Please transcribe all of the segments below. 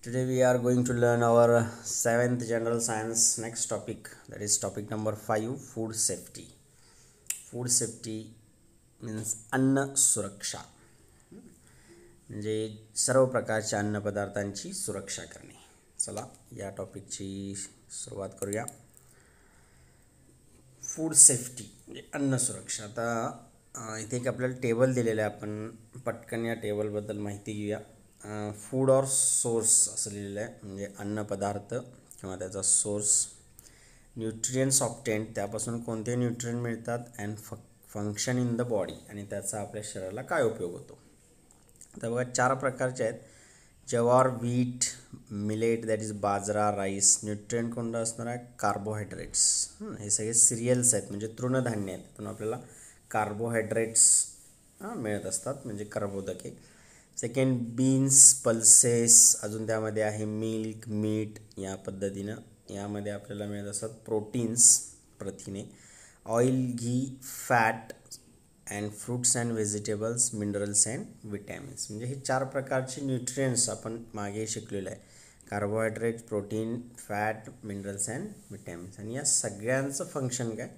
Today we are going to learn our 7th general science next topic, that is topic number 5, food safety. Food safety means अन्न सुरक्षा, म्हणजे सर्व प्रकारच्या अन्नपदार्थांची सुरक्षा करणे. चला या टॉपिकची सुरुवात करूया. फूड सेफ्टी म्हणजे अन्न सुरक्षा. आता इथे एक आपल्याला टेबल दिलेलं आहे, आपण पटकन या टेबलबद्दल माहिती घेऊया. फूड ऑर सोर्स असं लिहिलेलं आहे, म्हणजे अन्न पदार्थ किंवा त्याचा सोर्स. न्यूट्रियंट्स ऑब्टेन्ड, त्यापासून कोणते न्यूट्रियंट मिळतात, and function in the body, आणि त्याचा आपल्या शरीराला काय उपयोग होतो. तर बघा 4 प्रकारचे आहेत. Jowar, wheat, millet that is bajra, rice. Nutrient कोणतं असणार आहे? कार्बोहायड्रेट्स. हे सगळे सिरियल्स आहेत, म्हणजे तृणधान्य आहेत, पण आपल्याला कार्बोहायड्रेट्स मिळत असतात, म्हणजे कर्बोदके. Second beans, pulses. अजून त्यामध्ये आहे मिल्क, मीट. या पद्धतीनं यामध्ये आपल्याला मिळत असतात प्रोटीन्स, प्रथिने. Oil, ghee, fat, and fruits and vegetables, minerals and vitamins. म्हणजे हे 4 प्रकारचे न्यूट्रियंट्स आपण मागे शिकलेलं आहे. Carbohydrate, protein, fat, minerals and vitamins. आणि या सगळ्यांचं फंक्शन काय,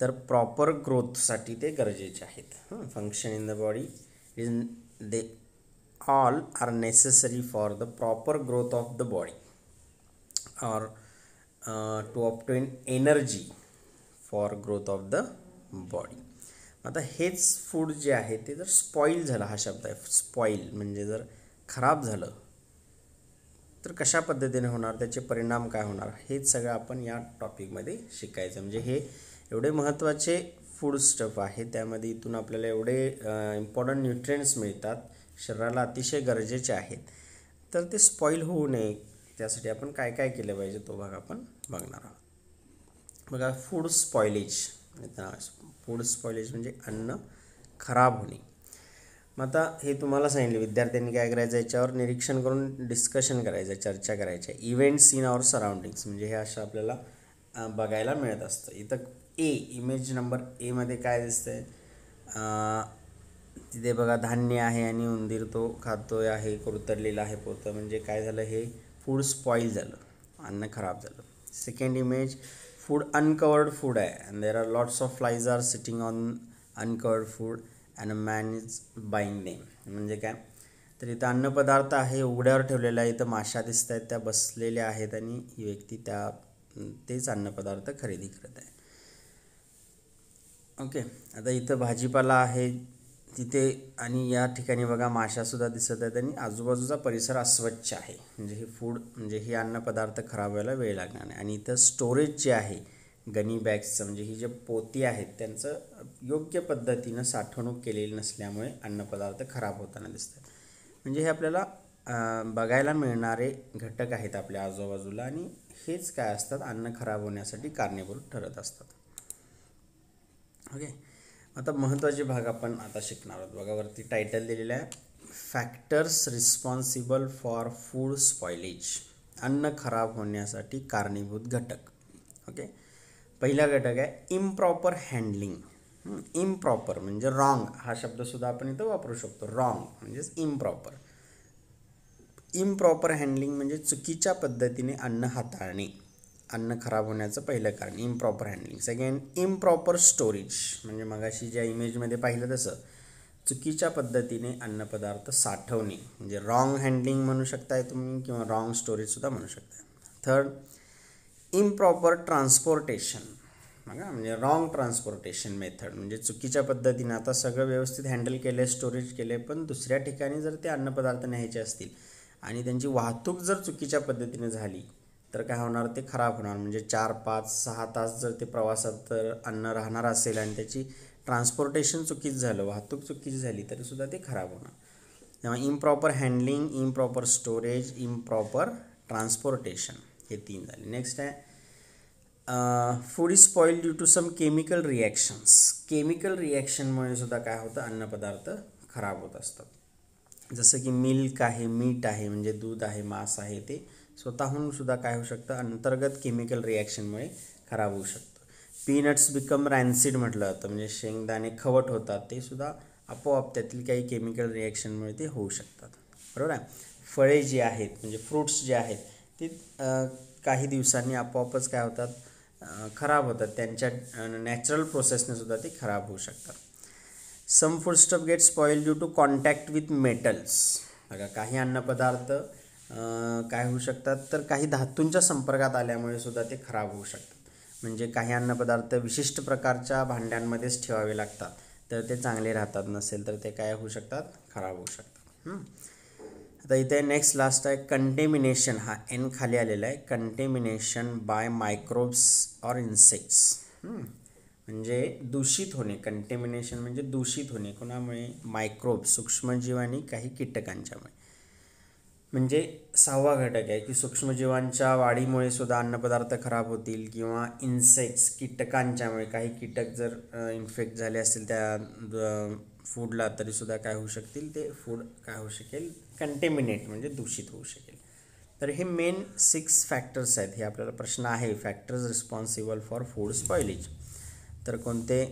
तर प्रॉपर ग्रोथसाठी ते गरजेचे आहेत. Function in the body is they all are necessary for the proper growth of the body or to obtain energy for growth of the body. आता हेच फूड जे आहे ते जर स्पॉईल झालं, हा शब्द आहे स्पॉईल, म्हणजे जर खराब झालं तर कशा पद्धतीने होणार, त्याचे परिणाम काय होणार, हेच सगळं आपण या टॉपिकमध्ये शिकायचं. म्हणजे हे एवढे महत्त्वाचे फूड स्टफ आहे, त्यामध्ये इथून आपल्याला एवढे इम्पॉर्टंट न्यूट्रियंट्स मिळतात, शरीराला अतिशय गरजेचे आहेत. तर ते स्पॉईल होऊ नये त्यासाठी आपण काय काय केलं पाहिजे तो भाग आपण बघणार आहोत. बघा, फूड स्पॉइलेज. फूड स्पॉइलेज म्हणजे अन्न खराब होणे. मग आता हे तुम्हाला सांगितले, विद्यार्थ्यांनी काय करायचं, याच्यावर निरीक्षण करून डिस्कशन करायचं, चर्चा करायच्या. इव्हेंट्स इन आवर सराउंडिंग्स, म्हणजे हे असं आपल्याला बघायला मिळत असतं. इथं इमेज नंबर एमध्ये काय दिसतंय, तिथे बघा धान्य आहे आणि उंदीर तो खातोय आहे, कुरतडलेलं आहे पोतं. म्हणजे काय झालं, हे फूड स्पॉईल झालं, अन्न खराब झालं. Second image, food uncovered food आहे, and there are lots of flies are sitting on uncovered food and a man is buying them. म्हणजे काय, तर इथं अन्नपदार्थ आहे, उघड्यावर ठेवलेला आहे, इथं माशा दिसत आहेत, त्या बसलेल्या आहेत, आणि ही व्यक्ती तेच अन्नपदार्थ खरेदी करत आहे. ओके, आता इथं भाजीपाला आहे तिथे, आणि या ठिकाणी बघा माशासुद्धा दिसत आहेत, आणि आजूबाजूचा परिसर अस्वच्छ आहे. म्हणजे हे फूड, म्हणजे हे अन्नपदार्थ खराब व्हायला वेळ लागणार नाही. आणि इथं स्टोरेज जे आहे गनी बॅग्सचं, म्हणजे ही जे पोती आहेत त्यांचं योग्य पद्धतीनं साठवणूक केलेली नसल्यामुळे अन्नपदार्थ खराब होताना दिसतात. म्हणजे हे आपल्याला बघायला मिळणारे घटक आहेत आपल्या आजूबाजूला, आणि हेच काय असतात, अन्न खराब होण्यासाठी कारणीभूत ठरत असतात. ओके, आता महत्त्वाचे भाग आपण आता शिकणार आहोत. बघा, वरती टायटल दिलेलं आहे, factors responsible for food spoilage. अन्न खराब होण्यासाठी कारणीभूत घटक. ओके, पहिला घटक आहे इम्प्रॉपर हँडलिंग. इम्प्रॉपर म्हणजे रॉंग, हा शब्दसुद्धा आपण इथं वापरू शकतो. रॉंग म्हणजेच इम्प्रॉपर. इम्प्रॉपर हँडलिंग म्हणजे चुकीच्या पद्धतीने अन्न हाताळणे, अन्न खराब होण्याचं पहिलं कारण improper handling. Second, improper storage, म्हणजे मगाशी ज्या इमेजमध्ये पाहिलं तसं चुकीच्या पद्धतीने अन्नपदार्थ साठवणे, म्हणजे रॉंग हँडलिंग म्हणू शकताय तुम्ही, किंवा रॉंग स्टोरेजसुद्धा म्हणू शकताय. थर्ड, इम्प्रॉपर ट्रान्सपोर्टेशन, बघा, म्हणजे रॉंग ट्रान्सपोर्टेशन मेथड, म्हणजे चुकीच्या पद्धतीने आता सगळं व्यवस्थित हँडल केलं, स्टोरेज केले, पण दुसऱ्या ठिकाणी जर ते अन्नपदार्थ न्यायचे असतील आणि त्यांची वाहतूक जर चुकीच्या पद्धतीने झाली तर काय होणार, ते खराब होणार. म्हणजे 4, 5, 6 तास जर ते प्रवासात तर अन्न राहणार असेल आणि त्याची ट्रान्सपोर्टेशन चुकीचं झालं, वाहतूक चुकीची झाली, तरीसुद्धा ते खराब होणार. त्यामुळे improper handling, improper storage, improper transportation, हे 3 झाले. नेक्स्ट आहे food is spoil due to some chemical reactions. Chemical रिॲक्शनमुळे सुद्धा काय होतं, अन्नपदार्थ खराब होत असतात. जसं की मिल्क आहे, मीठ आहे, म्हणजे दूध आहे, मांस आहे, ते स्वतःहून सुद्धा काय होऊ शकतं, अंतर्गत केमिकल रिॲक्शनमुळे खराब होऊ शकतं. पीनट्स बिकम रॅन्सिड म्हटलं जातं, म्हणजे शेंगदाणे खवट होतात, ते सुद्धा आपोआप त्यातील काही केमिकल रिॲक्शनमुळे ते होऊ शकतात. बरोबर आहे. फळे जी आहेत म्हणजे फ्रूट्स जे आहेत ती काही दिवसांनी आपोआपच काय होतात, खराब होतात. त्यांच्या नॅचरल प्रोसेसने सुद्धा ते खराब होऊ शकतात. Some food stuff get spoil due to contact with metals. बघा, काही अन्नपदार्थ काय होऊ शकतात, तर काही धातूंच्या संपर्कात आल्यामुळे सुद्धा ते खराब होऊ शकतात. म्हणजे काही अन्नपदार्थ विशिष्ट प्रकारच्या भांड्यांमध्येच ठेवावे लागतात, तर ते चांगले राहतात. नसेल तर ते काय होऊ शकतात, खराब होऊ शकतात. आता इथे नेक्स्ट लास्ट आहे कंटेमिनेशन. हा एन खाली आलेला आहे. Contamination by microbes or insects. म्हणजे दूषित होणे. कंटेमिनेशन म्हणजे दूषित होणे. कोणामुळे? मायक्रोब्स, सूक्ष्मजीव आणि काही कीटकांच्यामुळे. म्हणजे 6वा घटक आहे की सूक्ष्मजीवांच्या वाढीमुळे सुद्धा अन्नपदार्थ खराब होतील, किंवा इन्सेक्ट्स, कीटकांच्यामुळे. काही कीटक जर इन्फेक्ट झाले असतील त्या फूडला, तरीसुद्धा काय होऊ शकतील, ते फूड काय होऊ शकेल, कंटेमिनेट म्हणजे दूषित होऊ शकेल. तर हे मेन 6 फॅक्टर्स आहेत. हे आपल्याला प्रश्न आहे, factors responsible for food spoilage. तर कोणते?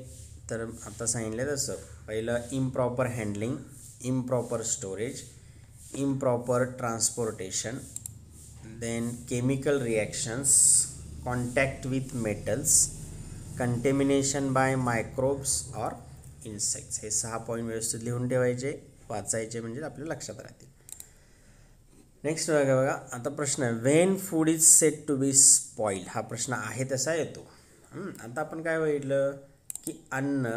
तर आता सांगितलं तसं. पहिलं improper handling, improper storage, improper transportation, then chemical reactions, contact with metals, contamination by microbes or insects. हे 6 पॉईंट व्यवस्थित लिहून ठेवायचे, वाचायचे, म्हणजे आपल्या लक्षात राहतील. नेक्स्ट बघा, आता प्रश्न आहे when food is said to be spoiled. हा प्रश्न आहे तसा येतो. आता आपण काय बघितलं की अन्न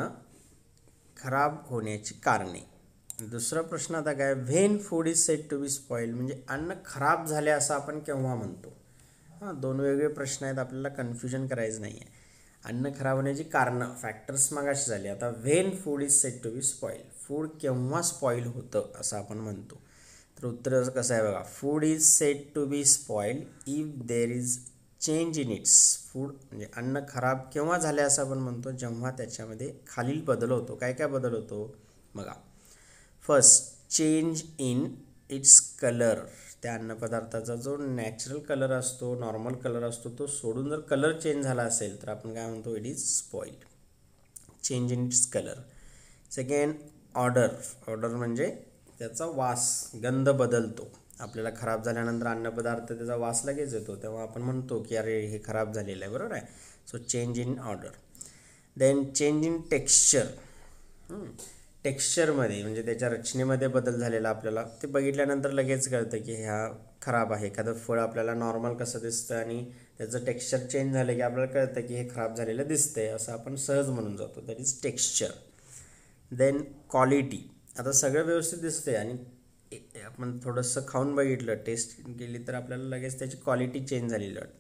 खराब होण्याची कारणे. दुसरा प्रश्न आता काय, when food is said to be spoiled म्हणजे अन्न खराब झाले असं आपण केव्हा म्हणतो. दोन वेगळे प्रश्न आहेत, आपल्याला कन्फ्युजन करायचं नाही आहे. अन्न खराब होण्याची कारणं, फॅक्टर्स मागाशी झाले. आता when food is said to be spoiled, food केव्हा स्पॉइल होतं असं आपण म्हणतो. तर उत्तर कसं आहे बघा, food is said to be spoiled if there is change in its. Food म्हणजे अन्न खराब केव्हा झाले असं आपण म्हणतो, जेव्हा त्याच्यामध्ये खालील बदल होतो. काय काय बदल होतो बघा. First, change in its colour. त्या अन्नपदार्थाचा जो नॅचरल कलर असतो, नॉर्मल कलर असतो, तो सोडून जर कलर चेंज झाला असेल तर आपण काय म्हणतो, it is spoiled. Change in its colour. Second, order. Order म्हणजे त्याचा वास, गंध बदलतो. आपल्याला खराब झाल्यानंतर अन्नपदार्थ त्याचा वास लगेच येतो, तेव्हा आपण म्हणतो की अरे हे खराब झालेलं आहे, बरोबर आहे. So change in order. Then change in texture. टेक्स्चरमध्ये म्हणजे त्याच्या रचनेमध्ये बदल झालेला आपल्याला ते बघितल्यानंतर लगेच कळतं की ह्या खराब आहे. एखादं फळ आपल्याला नॉर्मल कसं दिसतं आणि त्याचं टेक्स्चर चेंज झालं की आपल्याला कळतं की हे खराब झालेलं दिसतंय, असं आपण सहज म्हणून जातो. That is texture. Then quality. आता सगळं व्यवस्थित दिसते आणि आपण थोडंसं खाऊन बघितलं, टेस्ट केली, तर आपल्याला लगेच त्याची क्वालिटी चेंज झालेली वाटते.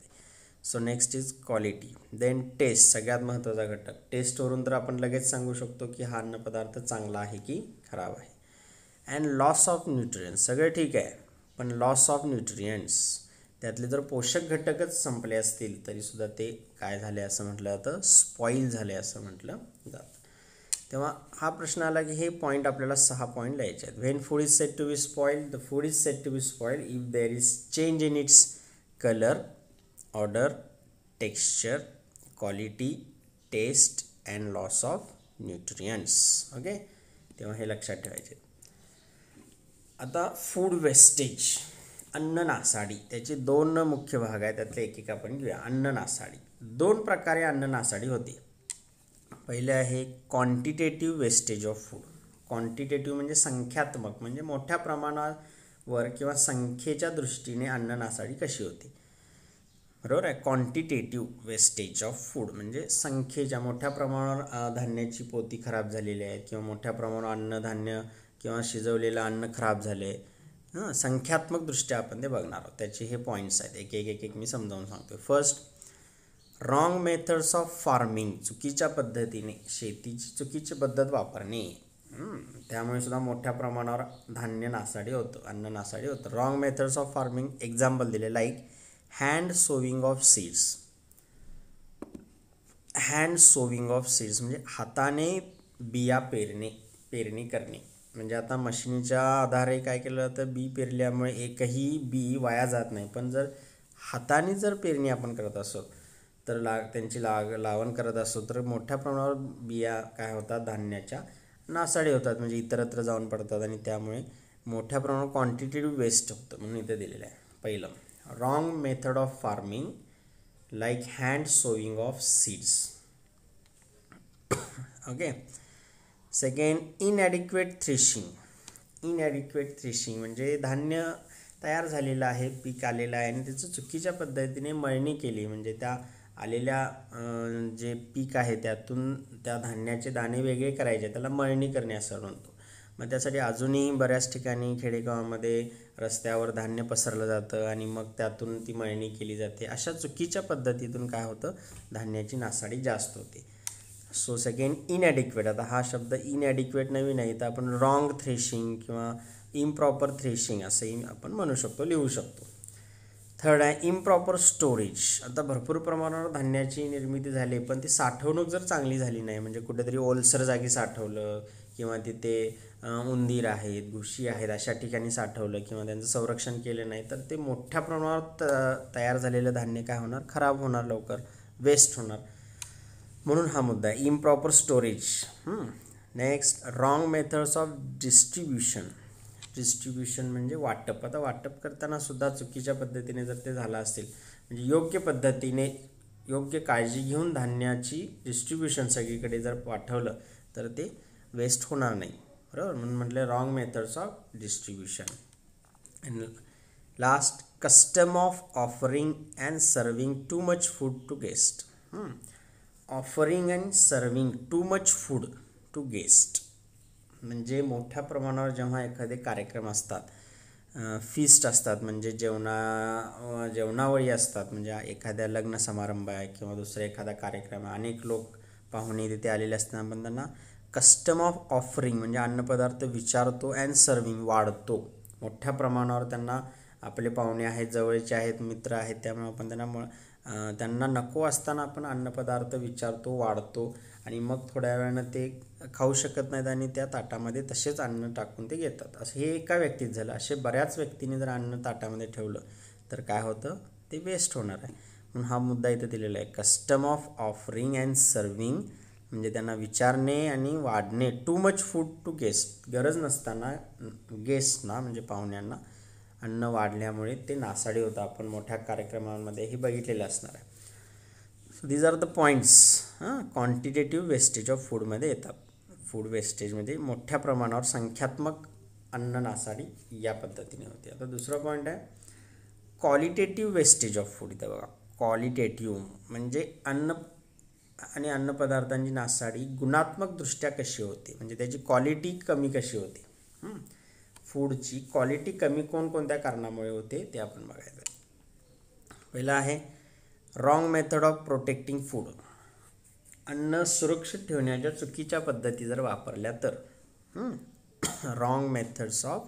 So next is quality. Then taste, सगळ्यात महत्त्वाचा घटक. टेस्टवरून तर आपण लगेच सांगू शकतो की हा अन्नपदार्थ चांगला आहे की खराब आहे. And loss of nutrients. सगळं ठीक आहे, पण लॉस ऑफ न्यूट्रियंट्स, त्यातले जर पोषक घटकच संपले असतील तरीसुद्धा ते काय झाले असं म्हटलं जातं, स्पॉईल झाले असं म्हटलं जातं. तेव्हा हा प्रश्न आला की हे पॉईंट आपल्याला 6 पॉईंट लिहायचे आहेत. When food is said to be spoiled, the food is said to be spoiled if there is change in its colour, odour, texture, quality, taste and loss of nutrients. Okay, तेव्हा हे लक्षात ठेवायचे. आता food wastage, अन्न नासाडी. त्याचे 2 मुख्य भाग आहेत, त्यातले एक आपण घेऊया. अन्न नासाडी. 2 प्रकारे अन्न नासाडी होते. पहिले आहे quantitative wastage of food. Quantitative म्हणजे संख्यात्मक, म्हणजे मोठ्या प्रमाणावर किंवा संख्येच्या दृष्टीने अन्न नासाडी कशी होते, बरोबर आहे. क्वांटिटेटिव्ह वेस्टेज ऑफ फूड म्हणजे संख्येच्या, मोठ्या प्रमाणावर धान्याची पोती खराब झालेली आहे, किंवा मोठ्या प्रमाणावर अन्नधान्य किंवा शिजवलेलं अन्न खराब झाले. संख्यात्मकदृष्ट्या आपण ते बघणार आहोत. त्याचे हे पॉईंट्स आहेत, एक एक मी समजावून सांगतो. First, wrong methods of farming. चुकीच्या पद्धतीने शेतीची चुकीची पद्धत वापरणे, त्यामुळे सुद्धा मोठ्या प्रमाणावर धान्य नासाडी होतं, अन्न नासाडी होतं. Wrong methods of farming example दिले, like hand sowing of seeds. Hand sowing of seeds म्हणजे हाताने बिया पेरणी करणे. म्हणजे आता मशिनीच्या आधारे काय केलं जातं, बी पेरल्यामुळे एकही बी वाया जात नाही. पण जर हाताने जर पेरणी आपण करत असो तर त्यांची लावण करत असो तर मोठ्या प्रमाणावर बिया काय होतात, धान्याच्या नासाडी होतात, म्हणजे इतरत्र जाऊन पडतात आणि त्यामुळे मोठ्या प्रमाणावर क्वांटिटेटिव्ह वेस्ट होतं म्हणून इथे दिलेलं आहे. पहिलं, wrong method of farming like hand sowing of seeds. Okay. Second, inadequate threshing. Inadequate threshing म्हणजे धान्य तयार झालेलं आहे, पीक आलेलं आहे आणि त्याचं चुकीच्या पद्धतीने मळणी केली, म्हणजे त्या आलेल्या जे पीक आहे त्यातून त्या धान्याचे दाणे वेगळे करायचे, त्याला मळणी करणे असं म्हणतो. मग त्यासाठी अजूनही बऱ्याच ठिकाणी खेडेगावामध्ये रस्त्यावर धान्य पसरलं जातं आणि मग त्यातून ती मळणी केली जाते. अशा चुकीच्या पद्धतीतून काय होतं, धान्याची नासाडी जास्त होते. So second, inadequate. आता हा शब्द इनॲडिक्वेट नवीन आहे, तर आपण रॉंग थ्रेशिंग किंवा इम्प्रॉपर थ्रेशिंग असंही आपण म्हणू शकतो, लिहू शकतो. थर्ड आहे इम्प्रॉपर स्टोरेज. आता भरपूर प्रमाणावर धान्याची निर्मिती झाली पण ती साठवणूक जर चांगली झाली नाही, म्हणजे कुठेतरी ओलसर जागी साठवलं किंवा तिथे उंदीर आहेत, घुशी आहेत अशा ठिकाणी साठवलं किंवा त्यांचं संरक्षण केलं नाही, तर ते मोठ्या प्रमाणावर तयार झालेलं धान्य काय होणार, खराब होणार, लवकर वेस्ट होणार. म्हणून हा मुद्दा आहे improper storage. Next, wrong methods of distribution. Distribution म्हणजे वाटप. आता वाटप करताना सुद्धा चुकीच्या पद्धतीने जर ते झालं असेल, म्हणजे योग्य पद्धतीने योग्य काळजी घेऊन धान्याची डिस्ट्रीब्युशन सगळीकडे जर पाठवलं तर ते वेस्ट होणार नाही, बरोबर. म्हणून म्हटलं wrong methods of distribution. And last, custom of offering and serving too much food to guest. Offering and serving too much food to guest म्हणजे मोठ्या प्रमाणावर जेव्हा एखादे कार्यक्रम असतात, फीस्ट असतात, म्हणजे जेवणावळी असतात, म्हणजे एखाद्या लग्न समारंभ आहे किंवा दुसरा एखादा कार्यक्रम आहे, अनेक लोक पाहुणे तिथे आलेले असताना पण त्यांना कस्टम ऑफ ऑफरिंग म्हणजे अन्नपदार्थ विचारतो अँड सर्विंग वाढतो. मोठ्या प्रमाणावर त्यांना आपले पाहुणे आहेत, जवळचे आहेत, मित्र आहेत, त्यामुळे आपण त्यांना नको असताना आपण अन्नपदार्थ विचारतो, वाढतो आणि मग थोड्या वेळानं ते खाऊ शकत नाहीत आणि त्या ताटामध्ये तसेच अन्न टाकून ते घेतात. असं हे एका व्यक्तीत झालं. असे बऱ्याच व्यक्तींनी जर अन्न ताटामध्ये ठेवलं तर काय होतं, ते वेस्ट होणार आहे. म्हणून हा मुद्दा इथं दिलेला आहे. Custom of offering and serving म्हणजे त्यांना विचारणे आणि वाढणे. Too much food to guest, गरज नसताना गेस्टना म्हणजे पाहुण्यांना अन्न वाढल्यामुळे ते नासाडी होतं. आपण मोठ्या कार्यक्रमांमध्ये हे बघितलेलं असणार आहे. So these are the points. Quantitative wastage of फूडमध्ये येतात. फूड वेस्टेजमध्ये मोठ्या प्रमाणावर संख्यात्मक अन्न नासाडी या पद्धतीने होते. आता दुसरा पॉईंट आहे क्वालिटेटिव्ह वेस्टेज ऑफ फूड. इथं बघा, क्वालिटेटिव्ह म्हणजे अन्न आणि अन्नपदार्थांची नासाडी गुणात्मकदृष्ट्या कशी होते, म्हणजे त्याची क्वालिटी कमी कशी होते. फूडची क्वालिटी कमी कोणकोणत्या कारणामुळे होते ते आपण बघायचं. पहिलं आहे wrong method of protecting food. अन्न सुरक्षित ठेवण्याच्या चुकीच्या पद्धती जर वापरल्या तर. Wrong methods of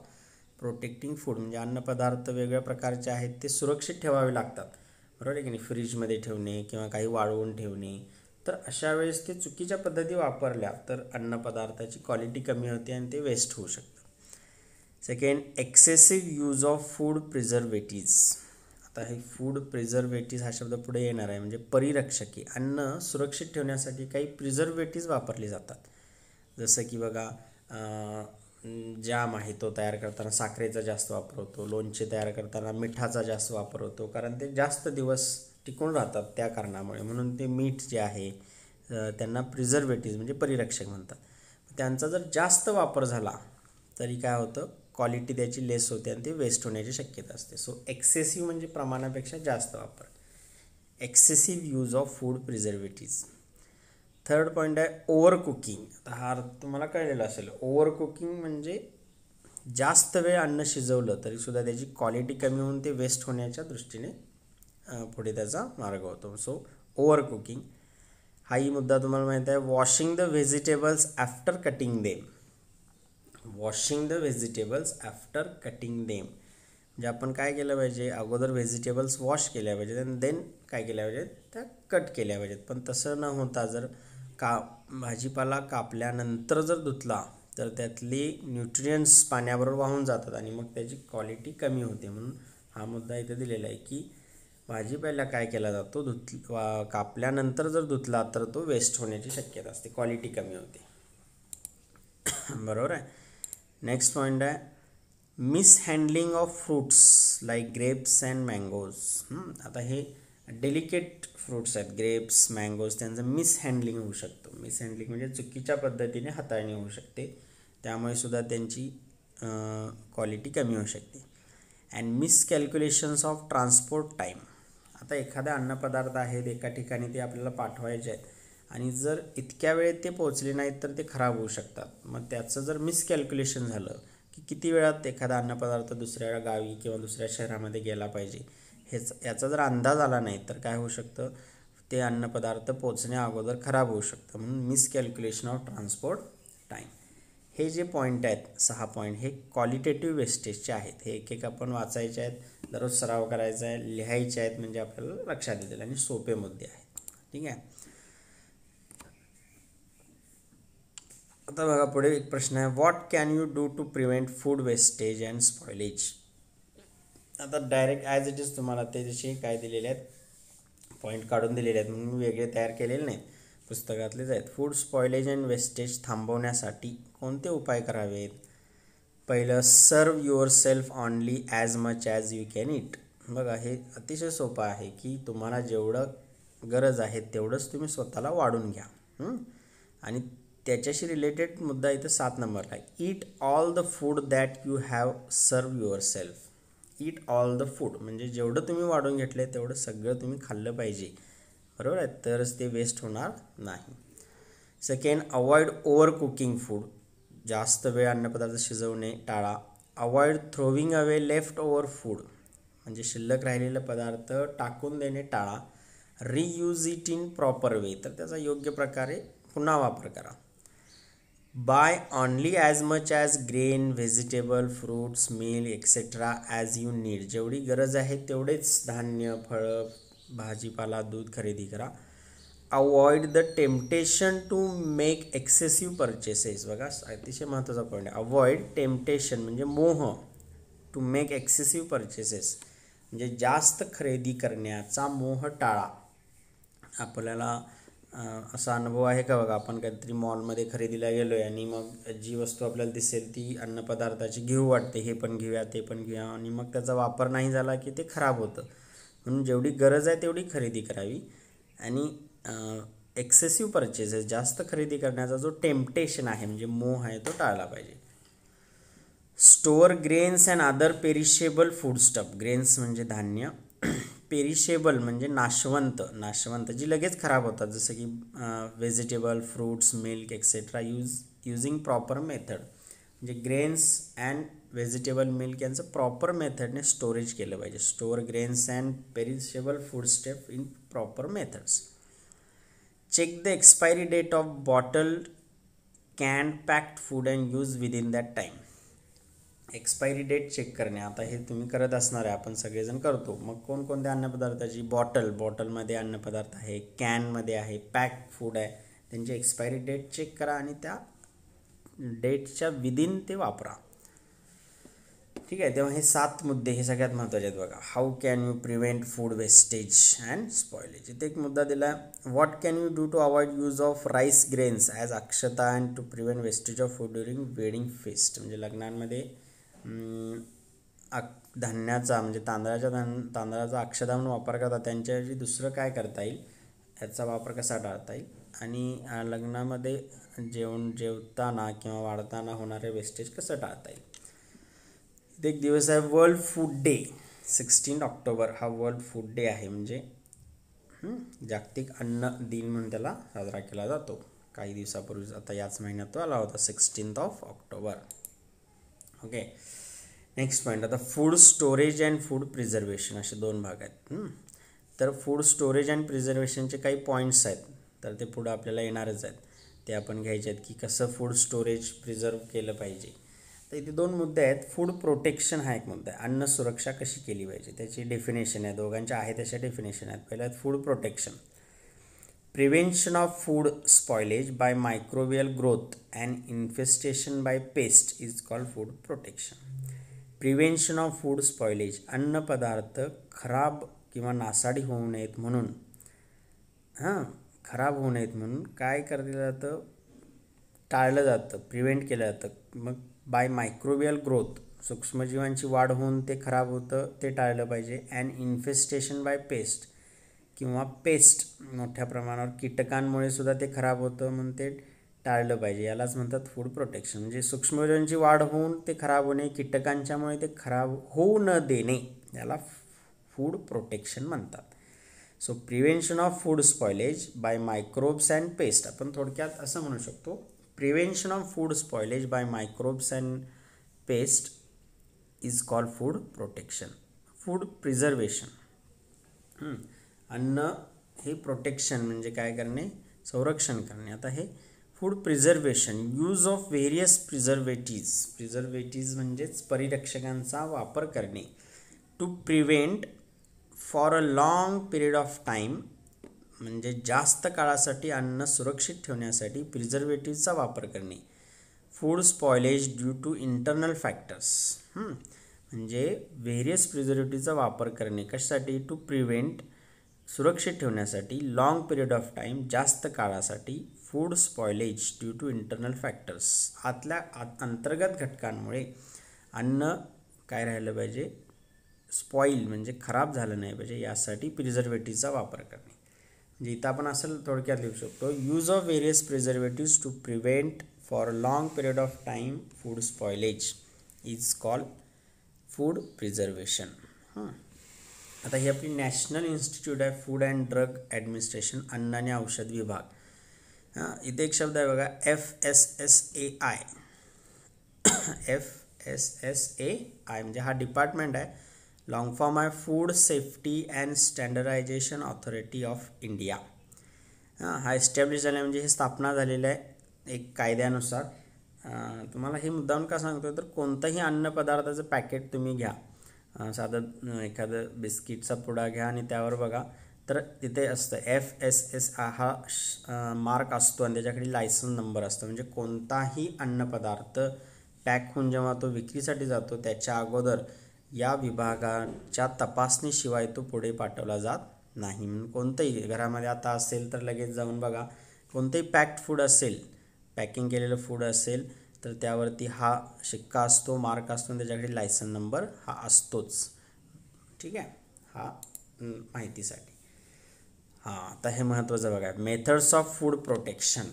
protecting food म्हणजे अन्नपदार्थ वेगवेगळ्या प्रकारचे आहेत, ते सुरक्षित ठेवावे लागतात, बरोबर आहे की नाही. फ्रीजमध्ये ठेवणे किंवा काही वाळवून ठेवणे, तर अशा वेळेस ते चुकीच्या पद्धती वापरल्या तर अन्नपदार्थाची क्वालिटी कमी होते आणि ते वेस्ट होऊ शकतं. Second, excessive use of food preservatives. आता हे फूड प्रिझर्वेटिव्ज हा शब्द पुढे येणार आहे, म्हणजे परिरक्षकी. अन्न सुरक्षित ठेवण्यासाठी काही प्रिझर्वेटिव्ज वापरले जातात. जसं की बघा, जॅम आहे तो तयार करताना साखरेचा जास्त वापर होतो, लोणचे तयार करताना मिठाचा जास्त वापर होतो, कारण ते जास्त दिवस टिकून राहतात त्या कारणामुळे. म्हणून ते मीठ जे आहे त्यांना प्रिझर्वेटिव्ज म्हणजे परिरक्षक म्हणतात. त्यांचा जर जास्त वापर झाला तरी काय होतं, क्वालिटी त्याची लेस होते आणि ते वेस्ट होण्याची शक्यता असते. सो एक्सेसिव्ह म्हणजे प्रमाणापेक्षा जास्त वापर. Excessive use of food preservatives. Third point आहे ओव्हर कुकिंग. हा तुम्हाला कळलेलं असेल. ओव्हर कुकिंग म्हणजे जास्त वेळ अन्न शिजवलं तरीसुद्धा त्याची क्वालिटी कमी होऊन ते वेस्ट होण्याच्या दृष्टीने पुढे त्याचा मार्ग होतो. So over cooking. हाही मुद्दा तुम्हाला माहीत आहे. Washing the vegetables after cutting them. Washing the vegetables after cutting them म्हणजे आपण काय केलं पाहिजे, अगोदर व्हेजिटेबल्स वॉश केल्या पाहिजेत आणि देन काय केल्या पाहिजेत, त्या कट केल्या पाहिजेत. पण तसं न होता जर भाजीपाला कापल्यानंतर जर धुतला तर त्यातली न्यूट्रियंट्स पाण्याबरोबर वाहून जातात आणि मग त्याची क्वालिटी कमी होते. म्हणून हा मुद्दा इथे दिलेला आहे की भाजीपाला काय केला जातो, कापल्यानंतर जर धुतला तर तो वेस्ट होण्याची शक्यता असते, क्वालिटी कमी होते, बरोबर आहे. नेक्स्ट पॉईंट आहे mishandling of fruits like grapes and mangoes. आता हे डेलिकेट फ्रूट्स आहेत, ग्रेप्स मँगोज, त्यांचं मिसहँडलिंग होऊ शकतं. मिसहँडलिंग म्हणजे चुकीच्या पद्धतीने हाताळणी होऊ शकते, त्यामुळे सुद्धा त्यांची क्वालिटी कमी होऊ शकते. And miscalculations of transport time. आता एखादे अन्नपदार्थ आहेत एका ठिकाणी, ते आपल्याला पाठवायचे आहेत आणि जर इतक्या वेळेत ते पोचले नाहीत तर ते खराब होऊ शकतात. मग त्याचं जर मिसकॅल्क्युलेशन झालं की किती वेळात एखादा अन्नपदार्थ दुसऱ्या गावी किंवा दुसऱ्या शहरामध्ये गेला पाहिजे, याचा जर अंदाज आला नाही तर काय होऊ शकतं, ते अन्नपदार्थ पोचण्या अगोदर खराब होऊ शकतं. म्हणून मिसकॅल्क्युलेशन ऑफ ट्रान्सपोर्ट टाईम. हे जे पॉईंट आहेत 6 पॉईंट, हे क्वालिटेटिव्ह वेस्टेजचे आहेत. हे एक एक आपण वाचायचे आहेत, दररोज सराव करायचा आहे, लिहायचे आहेत, म्हणजे आपल्याला लक्षात येतील आणि सोपे मुद्दे आहेत. ठीक आहे. आता बघा पुढे एक प्रश्न आहे, what can you do to prevent food wastage and spoilage. आता डायरेक्ट ॲज इट इज तुम्हाला ते जसे काय दिलेले आहेत, पॉईंट काढून दिलेले आहेत म्हणून मी वेगळे तयार केलेले नाही, पुस्तकातलेच आहेत. फूड स्पॉइलेज अँड वेस्टेज थांबवण्यासाठी कोणते उपाय करावेत. पहिलं, सर्व your self only as much as you can it. बघा हे अतिशय सोपं आहे की तुम्हाला जेवढं गरज आहे तेवढंच तुम्ही स्वतःला वाढून घ्या. आणि त्याच्याशी रिलेटेड मुद्दा इथं 7 नंबरला आहे, eat all the food that you have serve yourself. Eat all the food म्हणजे जेवढं तुम्ही वाढून घेतलं आहे तेवढं सगळं तुम्ही खाल्लं पाहिजे, बरोबर आहे, तरच ते वेस्ट होणार नाही. Second, avoid over cooking food. जास्त वेळ अन्नपदार्थ शिजवणे टाळा. Avoid throwing away left over food म्हणजे शिल्लक राहिलेले पदार्थ टाकून देणे टाळा. Reuse it in proper way तर त्याचा योग्य प्रकारे पुन्हा वापर करा. Buy only as much as grain vegetable fruits milk etcetera as you need. जेवढी गरज आहे तेवढेच धान्य फळं भाजीपाला दूध खरेदी करा. Avoid the temptation to make excessive purchases. बघा अतिशय महत्त्वाचा पॉईंट आहे, अवॉइड टेम्पटेशन म्हणजे मोह, टू मेक एक्सेसिव्ह परचेसेस म्हणजे जास्त खरेदी करण्याचा मोह टाळा. आपल्याला असा अनुभव आहे का बघा, आपण काहीतरी मॉलमध्ये खरेदीला गेलो आहे आणि मग जी वस्तू आपल्याला दिसेल ती अन्नपदार्थाची घेऊ वाटते, हे पण घेऊया ते पण घेऊया, आणि मग त्याचा वापर नाही झाला की ते खराब होतं. म्हणून जेवढी गरज आहे तेवढी खरेदी करावी. आणि एक्सेसिव्ह परचेसेस जास्त खरेदी करण्याचा जो टेम्पटेशन आहे म्हणजे मोह आहे तो टाळला पाहिजे. Store grains and other perishable food stuff. Grains म्हणजे धान्य, पेरिशेबल म्हणजे नाशवंत जी लगेच खराब होतात, जसं की vegetable fruits milk etcetera using proper method. म्हणजे ग्रेन्स अँड व्हेजिटेबल मिल्क यांचं प्रॉपर मेथडने स्टोरेज केलं पाहिजे. Store grains and perishable food stuff in proper methods. Check the expiry date of bottled canned packed food and use within that time. Expiry date check करणे, आता हे तुम्ही करत असणार आहे, आपण सगळेजण करतो. मग कोणकोणत्या अन्नपदार्थाची, बॉटलमध्ये अन्नपदार्थ आहे, कॅनमध्ये आहे, पॅक्ड फूड आहे, त्यांची एक्सपायरी डेट चेक करा आणि त्या डेटच्या विदिन ते वापरा. ठीक आहे. तेव्हा हे 7 मुद्दे हे सगळ्यात महत्त्वाचे आहेत बघा. How can you prevent food wastage and spoilage. इथे एक मुद्दा दिला आहे, what can you do to avoid use of rice grains as akshata and to prevent wastage of food during wedding fest. म्हणजे लग्नांमध्ये धान्याचा म्हणजे तांदळाचा अक्षता म्हणून वापर करतात, त्यांच्याऐवजी दुसरं काय करता येईल, याचा वापर कसा टाळता येईल, आणि लग्नामध्ये जेवताना किंवा वाढताना होणारे वेस्टेज कसं टाळता येईल. एक दिवस आहे वर्ल्ड फूड डे, 16 ऑक्टोबर हा वर्ल्ड फूड डे आहे. म्हणजे जागतिक अन्न दिन म्हणून त्याला साजरा केला जातो. काही दिवसापूर्वी आता याच महिन्यात तो आला होता, 16 ऑक्टोबर. ओके. नेक्स्ट पॉईंट, आता food storage and food preservation असे 2 भाग आहेत. तर फूड स्टोरेज अँड प्रिझर्वेशनचे काही पॉईंट्स आहेत, तर ते पुढं आपल्याला येणारच आहेत, ते आपण घ्यायचे आहेत की कसं फूड स्टोरेज प्रिझर्व केलं पाहिजे. तर इथे 2 मुद्दे आहेत. फूड प्रोटेक्शन हा एक मुद्दा आहे, अन्न सुरक्षा कशी केली पाहिजे त्याची डेफिनेशन आहे, दोघांच्या आहेत तशा डेफिनेशन आहेत. पहिलं आहे food protection, prevention of food spoilage by microbial growth and infestation by pest is called food protection. Prevention of food spoilage, अन्न पदार्थ खराब किंवा नासाडी होऊ नयेत म्हणून खराब होऊ नयेत म्हणून काय केलं जातं, टाळलं जातं, प्रिव्हेंट केलं जातं. मग बाय मायक्रोबियल ग्रोथ, सूक्ष्मजीवांची वाढ होऊन ते खराब होतं ते टाळलं पाहिजे. अँड इन्फेस्टेशन बाय पेस्ट किंवा पेस्ट मोठ्या प्रमाणावर कीटकांमुळे सुद्धा ते खराब होतं म्हणून ते टाळलं पाहिजे. यालाच म्हणतात फूड प्रोटेक्शन. म्हणजे सूक्ष्मजीवांची वाढ होऊन ते खराब होणे, कीटकांच्यामुळे ते खराब होऊ न देणे याला फूड प्रोटेक्शन म्हणतात. So prevention of food spoilage by microbes and pest, आपण थोडक्यात असं म्हणू शकतो, prevention of food spoilage by microbes and pest is called food protection. Food preservation, अन्न हे प्रोटेक्शन म्हणजे काय करणे, संरक्षण करणे. आता हे food preservation, use of various preservatives म्हणजेच परिरक्षकांचा वापर करणे, to prevent for a long period of time म्हणजे जास्त काळासाठी अन्न सुरक्षित ठेवण्यासाठी प्रिझर्वेटिव्हचा वापर करणे. Food spoilage due to internal factors, म्हणजे व्हेरियस प्रिझर्वेटिव्हचा वापर करणे कशासाठी, टू प्रिव्हेंट सुरक्षित ठेवण्यासाठी, लॉंग पिरियड ऑफ टाईम जास्त काळासाठी. Food spoilage due to internal factors, आतल्या अंतर्गत घटकांमुळे अन्न काय राहिलं पाहिजे, स्पॉईल म्हणजे खराब झालं नाही पाहिजे, यासाठी प्रिझर्वेटिव्हचा वापर करणे. म्हणजे इथं आपण असं थोडक्यात लिहू शकतो, use of various preservatives to prevent for a long period of time food spoilage is called food preservation. आता ही आपली नॅशनल इन्स्टिट्यूट आहे फूड अँड ड्रग ॲडमिनिस्ट्रेशन, अन्न आणि औषध विभाग. इथे एक शब्द आहे बघा, FSSAI. FSSAI म्हणजे हा डिपार्टमेंट आहे, लॉंग फॉर्म आहे food safety and standardisation authority of India. हा एस्टॅब्लिश झाला म्हणजे हे स्थापना झालेलं आहे एक कायद्यानुसार. तुम्हाला हे मुद्दाम का सांगतो तर कोणतंही अन्नपदार्थाचं पॅकेट तुम्ही घ्या, साधं एखादं बिस्किटचा पुडा घ्या आणि त्यावर बघा तर तिथे असतं FSS हा मार्क असतो आणि त्याच्याकडे लायसन्स नंबर असतो. म्हणजे कोणताही अन्नपदार्थ पॅक होऊन जेव्हा तो विक्रीसाठी जातो त्याच्या अगोदर या विभागाच्या तपासणीशिवाय तो पुढे पाठवला जात नाही. म्हणून कोणतंही घरामध्ये आता असेल तर लगेच जाऊन बघा, कोणतंही पॅक्ड फूड असेल, पॅकिंग केलेलं फूड असेल तर त्यावरती हा शिक्का असतो, मार्क असतो आणि त्याच्याकडे लायसन नंबर हा असतोच. ठीक आहे, हा माहितीसाठी. आता हे महत्त्वाचं बघा, मेथड्स ऑफ फूड प्रोटेक्शन,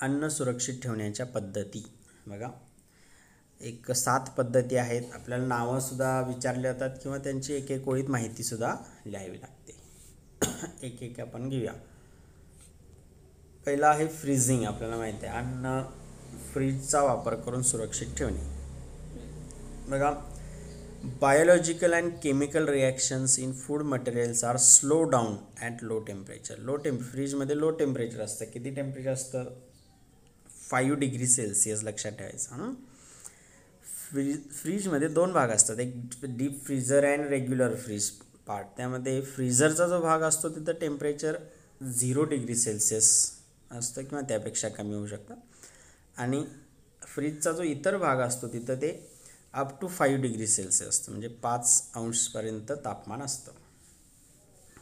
अन्न सुरक्षित ठेवण्याच्या पद्धती. बघा एक 7 पद्धती आहेत. आपल्याला नावंसुद्धा विचारले जातात किंवा त्यांची एक एक ओळीत माहितीसुद्धा लिहावी लागते. एक एक आपण घेऊया. पहिला आहे फ्रीजिंग. आपल्याला माहिती आहे अन्न फ्रीजचा वापर करून सुरक्षित ठेवणे. बघा, biological and chemical reactions in food materials are slow down at low temperature. फ्रीजमध्ये लो टेम्परेचर असतं. किती टेम्परेचर असतं, 5 डिग्री सेल्सिअस लक्षात ठेवायचं. फ्रीजमध्ये 2 भाग असतात, एक deep freezer and regular fridge part. त्यामध्ये फ्रीझरचा जो भाग असतो तिथं टेम्परेचर 0 डिग्री सेल्सिअस असतं किंवा त्यापेक्षा कमी होऊ शकतं. आणि फ्रीजचा जो इतर भाग असतो तिथं ते अप टू 5 डिग्री सेल्सिअस असतं, म्हणजे 5 अंशपर्यंत तापमान असतं.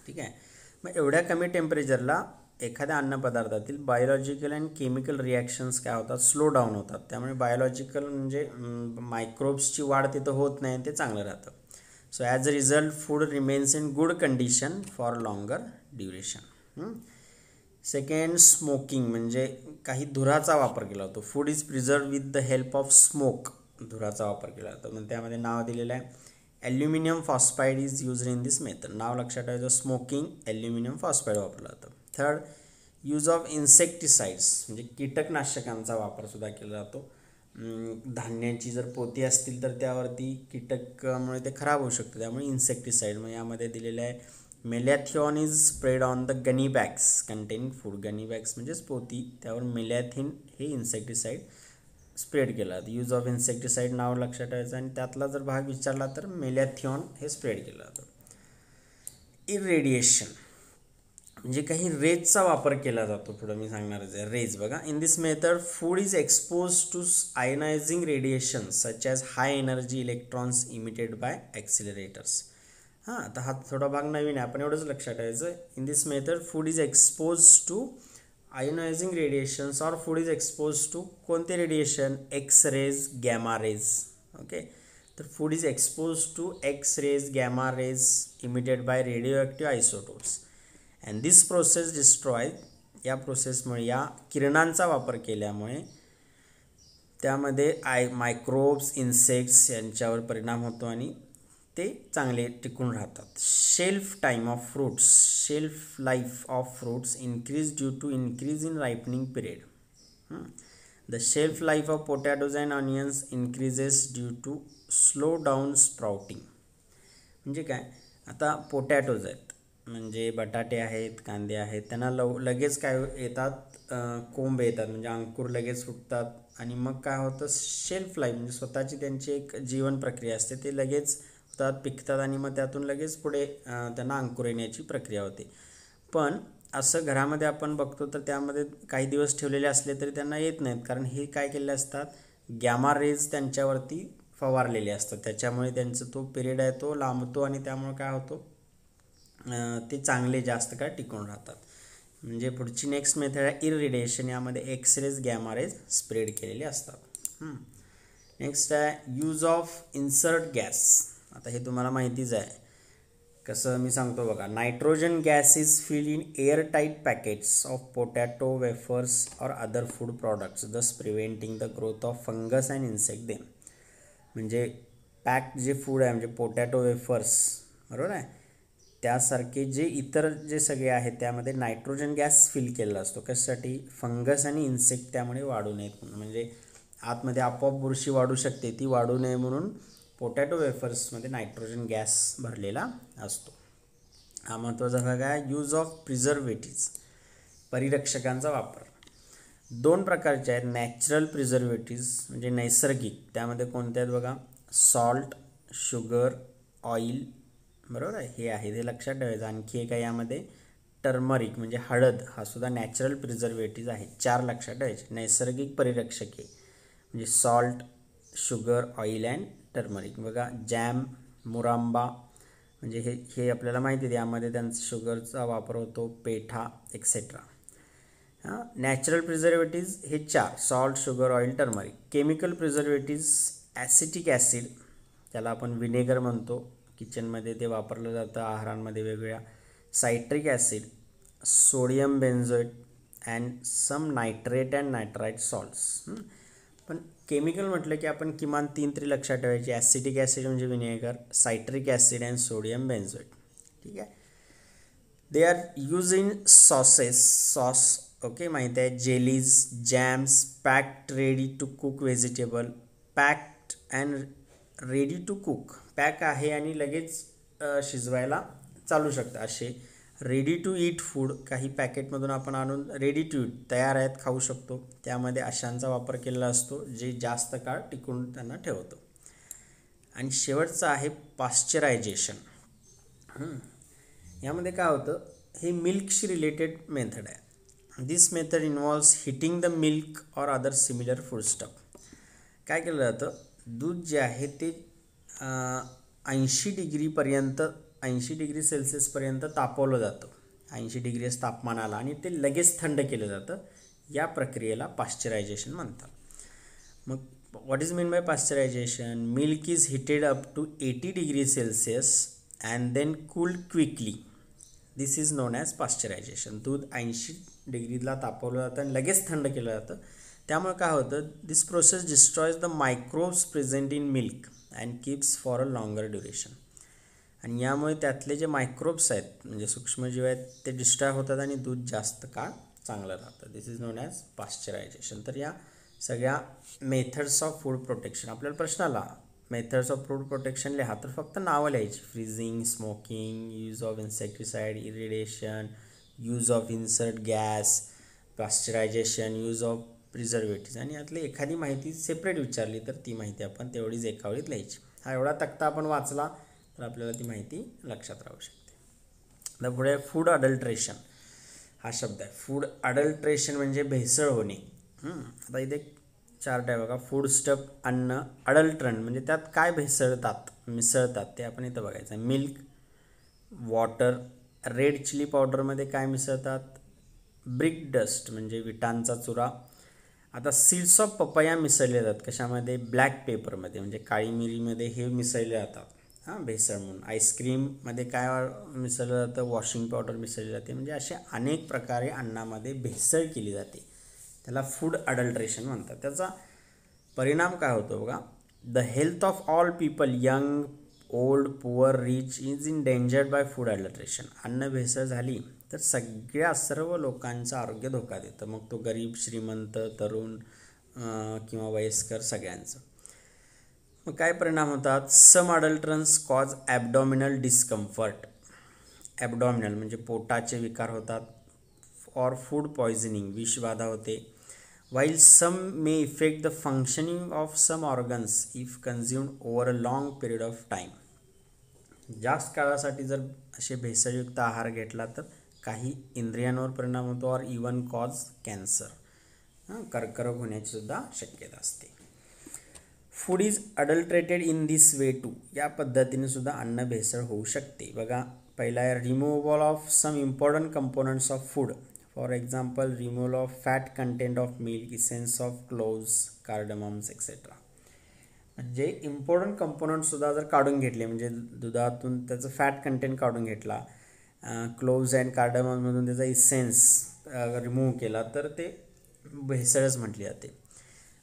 ठीक आहे, मग एवढ्या कमी टेम्परेचरला एखाद्या अन्नपदार्थातील बायोलॉजिकल अँड केमिकल रिॲक्शन्स काय होतात, स्लो डाऊन होतात. त्यामुळे बायोलॉजिकल म्हणजे मायक्रोब्सची वाढ तिथं होत नाही, ते चांगलं राहतं. So as a result food remains in good condition for longer duration. Second, smoking म्हणजे काही धुराचा वापर केला जातो. Food is preserve with the help of smoke, धुराचा वापर केला जातो. मग त्यामध्ये नाव दिलेलं आहे aluminium phosphide is use in this method. नाव लक्षात ठेवायचं, स्मोकिंग ॲल्युमिनियम फॉस्फाईड वापरलं जातं. थर्ड, यूज ऑफ इन्सेक्टिसाइड्स म्हणजे कीटकनाशकांचा वापरसुद्धा केला जातो. धान्याची जर पोती असतील तर त्यावरती कीटकामुळे ते खराब होऊ शकतं, त्यामुळे इन्सेक्टिसाइड. मग यामध्ये दिलेलं आहे malathion is spread on the gunny bags containing food. Gunny bags म्हणजेच पोती, त्यावर मेलॅथिन हे इन्सेक्टिसाइड स्प्रेड केला. यूज ऑफ इन्सेक्टिसाइड नाव लक्षात ठेवायचं आणि त्यातला जर भाग विचारला तर मेलॅथिऑन हे स्प्रेड केलं जातं. इरेडिएशन म्हणजे काही रेजचा वापर केला जातो. पुढं मी सांगणारच आहे रेज. बघा, in this method food is expose to ionising radiation such as high energy electrons emitted by accelerators. तर हा थोडा भाग नवीन आहे, आपण एवढंच लक्षात ठेवायचं. In this method food is expose to ionising radiations or food is expose to कोणते रेडिएशन, X rays, gamma rays. Okay. तर food is expose to X rays, gamma rays emitted by radioactive isotopes and this process destroy. या प्रोसेसमुळे, या किरणांचा वापर केल्यामुळे त्यामध्ये microbes, insects यांच्यावर परिणाम होतो आणि ते चांगले टिकून राहतात. Shelf time of fruits, shelf life of fruits increase due to increase in ripening period. The shelf life of potatoes and onions increases due to slow down sprouting. म्हणजे काय, आता पोटॅटोज आहेत म्हणजे बटाटे आहेत, कांदे आहेत, त्यांना लगेच काय येतात, कोंब येतात म्हणजे अंकुर लगेच फुटतात आणि मग काय होतं, शेल्फ लाईफ म्हणजे स्वतःची त्यांची एक जीवन प्रक्रिया असते, ते लगेच होतात, पिकतात आणि मग त्यातून लगेच पुढे त्यांना अंकुर येण्याची प्रक्रिया होते. पण असं घरामध्ये आपण बघतो तर त्यामध्ये काही दिवस ठेवलेले असले तरी त्यांना येत नाहीत, कारण हे काय केलेले असतात, गॅमा रेज त्यांच्यावरती फवारलेले असतात, त्याच्यामुळे त्यांचा तो पिरियड आहे तो लांबतो आणि त्यामुळे काय होतो, ते चांगले जास्त काळ टिकून राहतात. म्हणजे पुढची नेक्स्ट मेथड आहे इरिडेशन. यामध्ये x rays, gamma rays spread केलेले असतात. नेक्स्ट आहे यूज ऑफ इन्सर्ट गॅस. आता हे तुम्हाला माहितीच आहे, कसं मी सांगतो बघा. Nitrogen gas is filled in air tight packets of potato wafers और अदर फूड प्रॉडक्ट्स, दस preventing the growth of fungus and insect them. म्हणजे पॅक्ड जे फूड आहे म्हणजे पोटॅटो वेफर्स, बरोबर आहे, त्यासारखे जे इतर जे सगळे आहेत त्यामध्ये नायट्रोजन गॅस फिल केलेला असतो. कशासाठी, फंगस आणि इन्सेक्ट त्यामुळे वाढू नयेत, म्हणजे आतमध्ये आपोआप बुरशी वाढू शकते, ती वाढू नये म्हणून पोटॅटो वेफर्समध्ये नायट्रोजन गॅस भरलेला असतो. हा महत्त्वाचा भाग आहे. यूज ऑफ प्रिझर्वेटिव्ज, परिरक्षकांचा वापर. दोन प्रकारचे आहेत, नॅचरल प्रिझर्वेटिव्ज म्हणजे नैसर्गिक, त्यामध्ये कोणते आहेत बघा, सॉल्ट, शुगर, ऑइल, बरोबर आहे, हे आहे, हे लक्षात ठेवायचं. आणखी एक आहे यामध्ये टर्मरिक म्हणजे हळद, हा सुद्धा नॅचरल प्रिझर्वेटिव्ज आहे. 4 लक्षात ठेवायचे. नैसर्गिक परिरक्षके म्हणजे salt, sugar, oil and turmeric. बघा जॅम, मुरांबा म्हणजे हे आपल्याला माहिती आहे, यामध्ये त्यांचा शुगरचा वापर होतो, पेठा एक्सेट्रा. नॅचरल प्रिझर्वेटिव्ज हे 4, salt, sugar, oil, turmeric. Chemical preservatives, acetic acid, त्याला आपण विनेगर म्हणतो, किचनमध्ये ते वापरलं जातं, आहारांमध्ये वेगवेगळ्या. Citric acid, sodium benzoate and some nitrate and nitrite salts. पण केमिकल म्हटलं की आपण किमान 3 तरी लक्षात ठेवायचे. ॲसिटिक ॲसिड म्हणजे vinegar, citric acid and sodium benzoate. ठीक आहे. They are use in sauces, sauce, okay, माहीत आहे, jellies, jams, packed ready to cook vegetable, packed and ready to cook, pack आहे आणि लगेच शिजवायला चालू शकतं असे. रेडी टू ईट फूड, काही पॅकेटमधून आपण आणून रेडी टू ईट तयार आहेत, खाऊ शकतो, त्यामध्ये अशांचा वापर केलेला असतो जे जास्त काळ टिकून त्यांना ठेवतो. आणि शेवटचं आहे पाश्चरायझेशन. यामध्ये काय होतं, हे मिल्कशी रिलेटेड मेथड आहे. This method involves heating the milk or other similar food stuff. काय केलं जातं, दूध जे आहे ते 80 डिग्री सेल्सिअसपर्यंत तापवलं जातं, 80 डिग्री तापमानाला, आणि ते लगेच थंड केलं जातं. या प्रक्रियेला पाश्चरायझेशन म्हणतात. मग what is mean by pasteurisation? Milk is heated up to 80 degree Celsius and then cooled quickly. This is known as pasteurisation. दूध 80 डिग्रीला तापवलं जातं आणि लगेच थंड केलं जातं. त्यामुळे काय होतं, this process destroys the microbes present in milk and keeps for a longer duration. आणि यामुळे त्यातले जे मायक्रोब्स आहेत म्हणजे सूक्ष्मजीव आहेत ते डिस्ट्रॉय होतात आणि दूध जास्त काळ चांगलं राहतं. दिस इज नोन ॲज पाश्चरायझेशन. तर या सगळ्या मेथड्स ऑफ फूड प्रोटेक्शन. आपल्याला प्रश्न आला मेथड्स ऑफ फूड प्रोटेक्शन लिहा, तर फक्त नावं लिहायची. Freezing, smoking, use of insecticide, irradiation, use of insert gas, pasteurization, use of preservatives, आणि यातली एखादी माहिती सेपरेट विचारली तर ती माहिती आपण तेवढीच एका वेळीत लिहायची. हा एवढा तक्ता आपण वाचला तर आपल्याला ती माहिती लक्षात राहू शकते. तर पुढे फूड अडल्ट्रेशन हा शब्द आहे. फूड अडल्ट्रेशन म्हणजे भेसळ होणे. आता इथे चार्ट आहे बघा. फूड स्टफ, अन्न, अडल्ट्रंट म्हणजे त्यात काय मिसळतात ते आपण इथं बघायचं. मिल्क, वॉटर, रेड चिली पावडरमध्ये काय मिसळतात, ब्रिक डस्ट म्हणजे विटांचा चुरा, आता सीड्स ऑफ पपया मिसळले जातात कशामध्ये, ब्लॅक पेपरमध्ये, म्हणजे काळी मिरीमध्ये हे मिसळले जातात भेसळ म्हणून. आईस्क्रीममध्ये काय मिसळलं जातं, वॉशिंग पावडर मिसळली जाते. म्हणजे असे अनेक प्रकारे अन्नामध्ये भेसळ केली जाते, त्याला फूड अडल्ट्रेशन म्हणतात. त्याचा परिणाम काय होतो बघा, the health of all people, young, old, poor, rich, is endangered by food adulteration. अन्न भेसळ झाली तर सर्व लोकांचं आरोग्य धोक्यात येतं, मग तो गरीब, श्रीमंत, तरुण किंवा वयस्कर सगळ्यांचं. मग काय परिणाम होतात, सम अडल्ट्रन्स कॉज ॲबडॉमिनल डिस्कम्फर्ट. ॲबडॉमिनल म्हणजे पोटाचे विकार होतात, ऑर फूड पॉयझनिंग, विषबाधा होते. while some may affect the functioning of some organs if consumed over a long period of time. जास्त काळासाठी जर असे भेसळयुक्त आहार घेतला तर काही इंद्रियांवर परिणाम होतो, और इवन कॉज कॅन्सर, कर्करोग होण्याची सुद्धा शक्यता असते. Food is adulterated in this way too. या पद्धतीने सुद्धा अन्न भेसळ होऊ शकते. बघा, पहिला आहे removal of some important components of food. For example, removal of fat content of milk, essence of cloves, cardamoms etcetera. म्हणजे इम्पॉर्टंट कंपोनंटसुद्धा जर काढून घेतले, म्हणजे दुधातून त्याचं फॅट कंटेंट काढून घेतला, क्लोव्ज अँड कार्डमममधून त्याचा इसेन्स रिमूव्ह केला, तर ते भेसळच म्हटली जाते.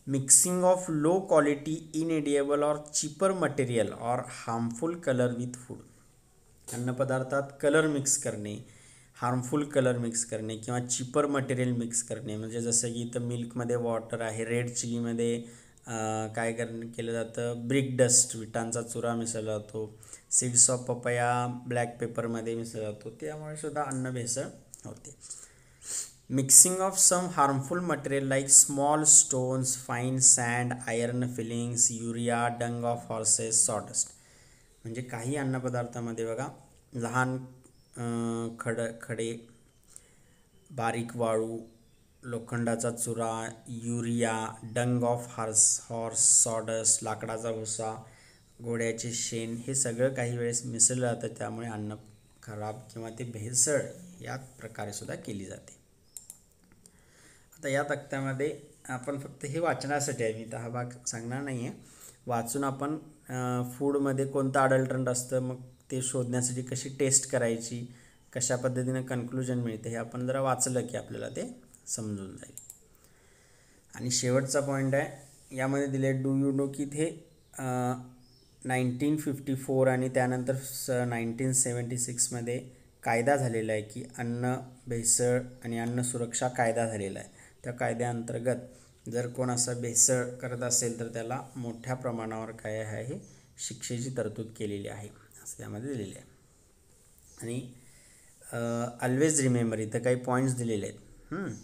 Mixing of low quality inedible or cheaper material or harmful colour with food. अन्नपदार्थात कलर मिक्स करणे, हार्मफुल कलर मिक्स करणे किंवा चीपर मटेरियल मिक्स करणे. म्हणजे जसं की इथं मिल्कमध्ये वॉटर आहे, रेड चिलीमध्ये काय केलं जातं, ब्रिक डस्ट, विटांचा चुरा मिसळला जातो, सीड्स ऑफ पपया ब्लॅक पेपरमध्ये मिसळला जातो, त्यामुळे सुद्धा अन्न भेसळ होते. Mixing of some harmful material like small stones, fine sand, iron filings, urea, dung of horses, sawdust. म्हणजे काही अन्नपदार्थामध्ये बघा लहान खडे, बारीक वाळू, लोखंडाचा चुरा, urea, dung of horse, sawdust, लाकडाचा भुसा, घोड्याचे शेण, हे सगळं काही वेळेस मिसळलं जातं. त्यामुळे अन्न खराब किंवा ते भेसळ या प्रकारे सुद्धा केली जाते. आता या तक्त्यामध्ये आपण फक्त हे वाचण्यासाठी आहे, मी तर हा भाग सांगणार नाही आहे. वाचून आपण फूडमध्ये कोणतं अडल्ट्रंट असतं, मग ते शोधण्यासाठी कशी टेस्ट करायची, कशा पद्धतीनं कन्क्लुजन मिळते, हे आपण जरा वाचलं की आपल्याला ते समजून जाईल. आणि शेवटचा पॉईंट आहे यामध्ये दिले, डू यू नो की ते 1954 आणि त्यानंतर 1976मध्ये कायदा झालेला आहे की अन्न भेसळ आणि अन्न सुरक्षा कायदा झालेला आहे. त्या कायद्याअंतर्गत जर कोण असं भेसळ करत असेल तर त्याला मोठ्या प्रमाणावर काय आहे, शिक्षेची तरतूद केलेली आहे असं त्यामध्ये दिलेले आहे. आणि ऑलवेज रिमेंबर, इथं काही पॉईंट्स दिलेले आहेत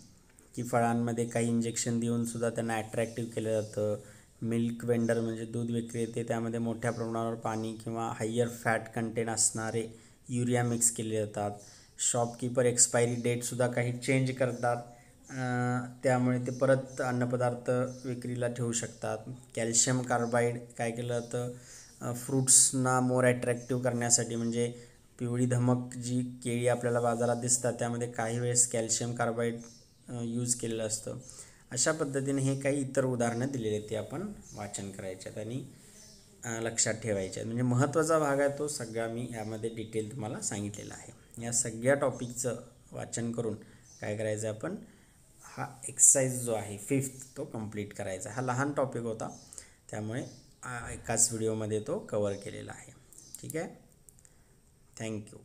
की फळांमध्ये काही इंजेक्शन देऊन सुद्धा त्यांना ॲट्रॅक्टिव्ह केलं जातं. मिल्क वेंडर म्हणजे दूध विक्रेते, त्यामध्ये मोठ्या प्रमाणावर पाणी किंवा हायर फॅट कंटेंट असणारे युरिया मिक्स केले जातात. शॉपकीपर एक्सपायरी डेटसुद्धा काही चेंज करतात, त्यामुळे ते परत अन्नपदार्थ विक्रीला ठेवू शकतात. कॅल्शियम कार्बाईड काय केलं जातं, फ्रूट्सना मोर ॲट्रॅक्टिव्ह करण्यासाठी, म्हणजे पिवळी धमक जी केळी आपल्याला बाजारात दिसतात त्यामध्ये काही वेळेस कॅल्शियम कार्बाईड यूज केलेलं असतं. अशा पद्धतीने हे काही इतर उदाहरणं दिलेली आहेत, ते आपण वाचन करायचे आहेत आणि लक्षात ठेवायचे आहेत. म्हणजे महत्त्वाचा भाग आहे तो सगळा मी यामध्ये डिटेल तुम्हाला सांगितलेला आहे. या सगळ्या टॉपिकचं वाचन करून काय करायचं, आपण हा एक्सरसाइज जो आहे 5th तो कंप्लीट करायचा. हा लहान टॉपिक होता त्यामुळे एकाच व्हिडिओमध्ये तो कवर केलेला आहे. ठीक आहे, थँक्यू.